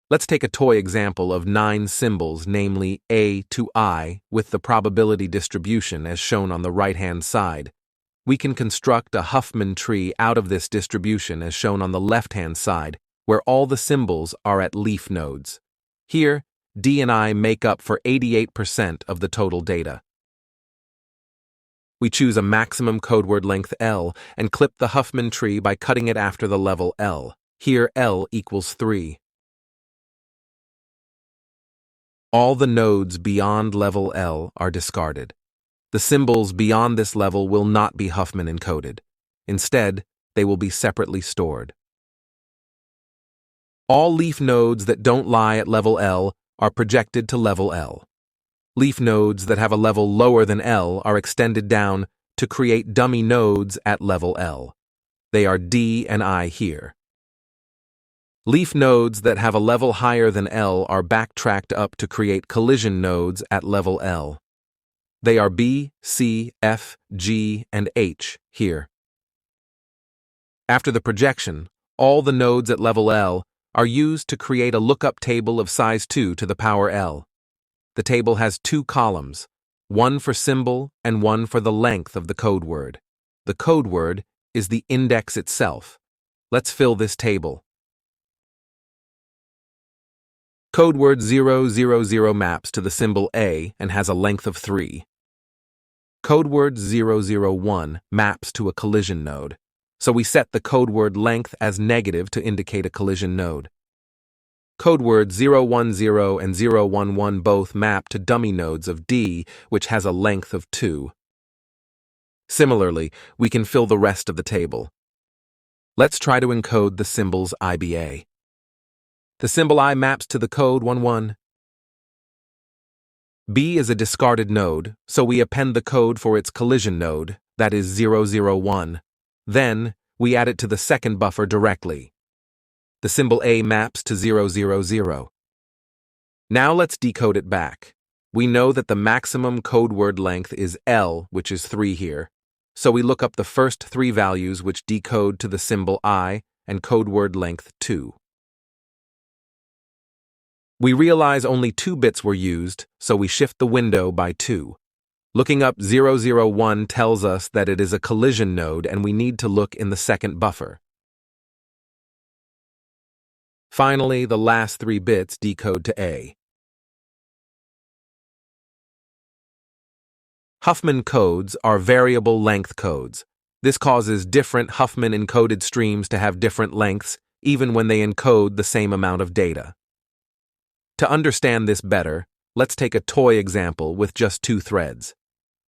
Let's take a toy example of 9 symbols, namely A to I, with the probability distribution as shown on the right-hand side. We can construct a Huffman tree out of this distribution as shown on the left-hand side, where all the symbols are at leaf nodes. Here, D and I make up for 88% of the total data. We choose a maximum code word length L and clip the Huffman tree by cutting it after the level L. Here, L equals 3. All the nodes beyond level L are discarded. The symbols beyond this level will not be Huffman encoded. Instead, they will be separately stored. All leaf nodes that don't lie at level L are projected to level L. Leaf nodes that have a level lower than L are extended down to create dummy nodes at level L. They are D and I here. Leaf nodes that have a level higher than L are backtracked up to create collision nodes at level L. They are B, C, F, G, and H here. After the projection, all the nodes at level L are used to create a lookup table of size 2 to the power L. The table has 2 columns, one for symbol and one for the length of the code word. The code word is the index itself. Let's fill this table. Code word 000 maps to the symbol A and has a length of 3. Code word 001 maps to a collision node, so we set the code word length as negative to indicate a collision node. Code words 010 and 011 both map to dummy nodes of D, which has a length of 2. Similarly, we can fill the rest of the table. Let's try to encode the symbols IBA. The symbol I maps to the code 11. B is a discarded node, so we append the code for its collision node, that is 001. Then, we add it to the second buffer directly. The symbol A maps to 000. Now let's decode it back. We know that the maximum code word length is L, which is 3 here, so we look up the first 3 values which decode to the symbol I and code word length 2. We realize only 2 bits were used, so we shift the window by 2. Looking up 001 tells us that it is a collision node and we need to look in the second buffer. Finally, the last 3 bits decode to A. Huffman codes are variable length codes. This causes different Huffman encoded streams to have different lengths, even when they encode the same amount of data. To understand this better, let's take a toy example with just 2 threads.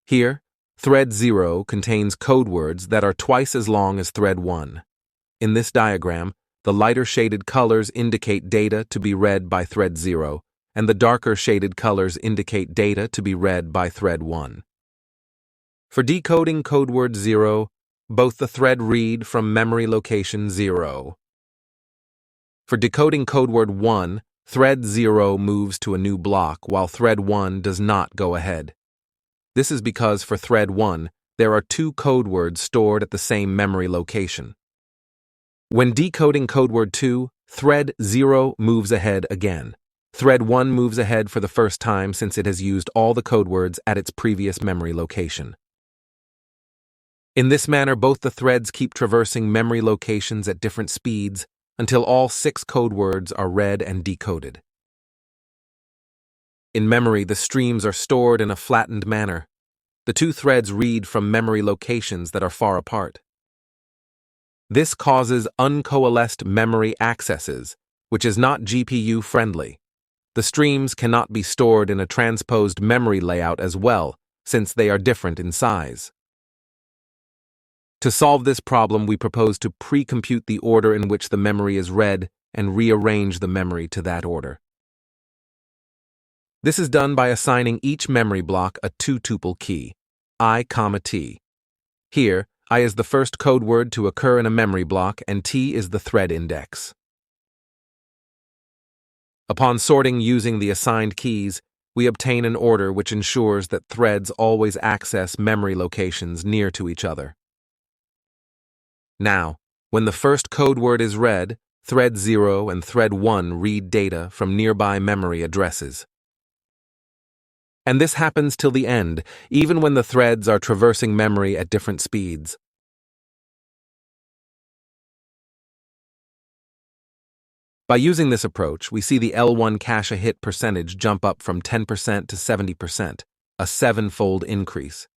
Here, thread 0 contains code words that are twice as long as thread 1. In this diagram, the lighter shaded colors indicate data to be read by thread 0, and the darker shaded colors indicate data to be read by thread 1. For decoding code word 0, both the thread read from memory location 0. For decoding code word 1, thread 0 moves to a new block while thread 1 does not go ahead. This is because for thread 1, there are 2 code words stored at the same memory location. When decoding code word 2, thread 0 moves ahead again. Thread 1 moves ahead for the first time since it has used all the code words at its previous memory location. In this manner, both the threads keep traversing memory locations at different speeds until all 6 code words are read and decoded. In memory, the streams are stored in a flattened manner. The 2 threads read from memory locations that are far apart. This causes uncoalesced memory accesses, which is not GPU-friendly. The streams cannot be stored in a transposed memory layout as well, since they are different in size. To solve this problem, we propose to pre-compute the order in which the memory is read and rearrange the memory to that order. This is done by assigning each memory block a 2-tuple key, I, T. Here, I is the first code word to occur in a memory block and T is the thread index. Upon sorting using the assigned keys, we obtain an order which ensures that threads always access memory locations near to each other. Now, when the first code word is read, Thread 0 and Thread 1 read data from nearby memory addresses. And this happens till the end, even when the threads are traversing memory at different speeds. By using this approach, we see the L1 cache hit percentage jump up from 10% to 70%, a 7-fold increase.